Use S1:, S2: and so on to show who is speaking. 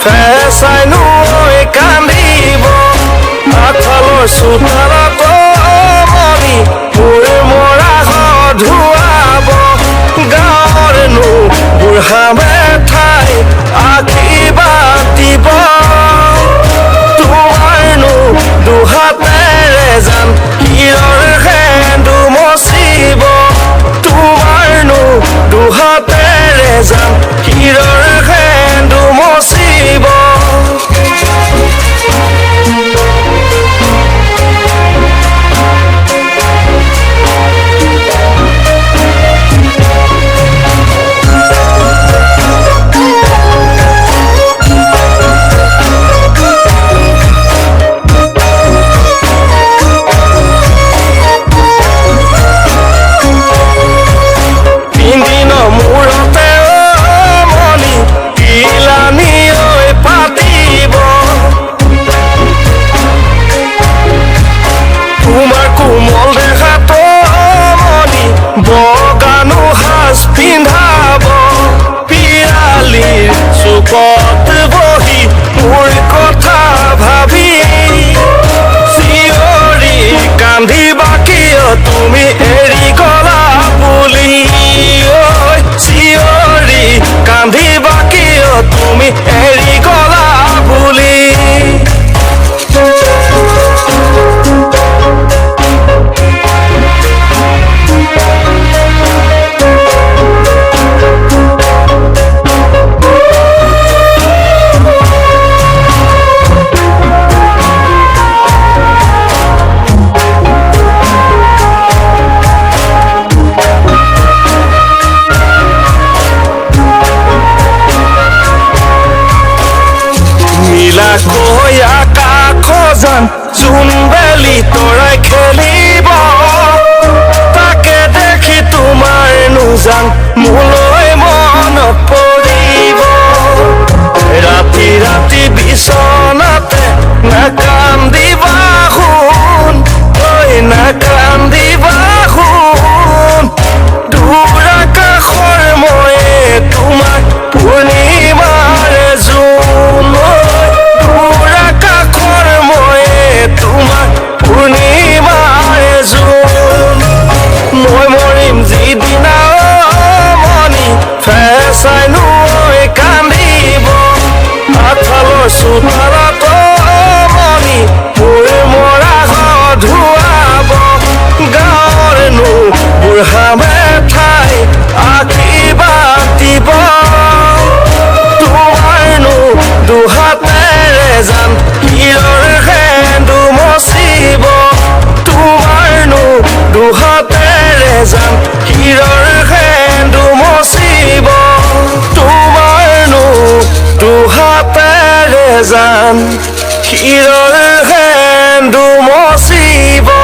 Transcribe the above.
S1: ফেঁচাই নৈ কান্দিব আগফালৰ চোতালত মনি মোৰ মৰা ধুৱাব গাঁৱৰ বুঢ়া মেঠাই আখি বাতিব তোমাৰনো দুহাতেৰে জান হিৰৰ সেন্দু মচিব তোমাৰনো দুহাতেৰে জান হিৰৰ সেন্দু মচিব বগানো সাজ পিন্ধাব পিৰালিৰ চুকত বহি মোৰ কথা ভাবি চিঞৰি কান্দিবা কিয় তুমি এৰি গলা বুলি চিঞৰি কান্দিবা কিয় তুমি এৰি গলা বুলি আকাশজান জোনবেলি তৰাই খেলিব তাকে দেখি তোমাৰ নুজান মোলৈ মন পৰিব ৰাতি ৰাতি বিচনাতে নাকান্দিবা শুন নাকান্দিবা শুন দূৰ আকাশৰ ময়ে তোমাক পূৰ্ণিমাৰ জোন তোমাক পূৰ্ণিমাৰ জোন মই মৰিম যিদিনা মনি ফেঁচাই নৈ কান্দিব আগফালৰ চোতালত মনি মোৰ মৰা ধুৱাব গাঁৱৰ বুঢ়া মেঠাই আখি বাতিব তোমাৰনো দুহাতেৰে জান হিৰৰ সেন্দু মচিব তোমাৰনো দুহাতেৰে জান হিৰৰ সেন্দু মচিব তোমাৰনো দুহাতেৰে জান হিৰৰ সেন্দু মচিব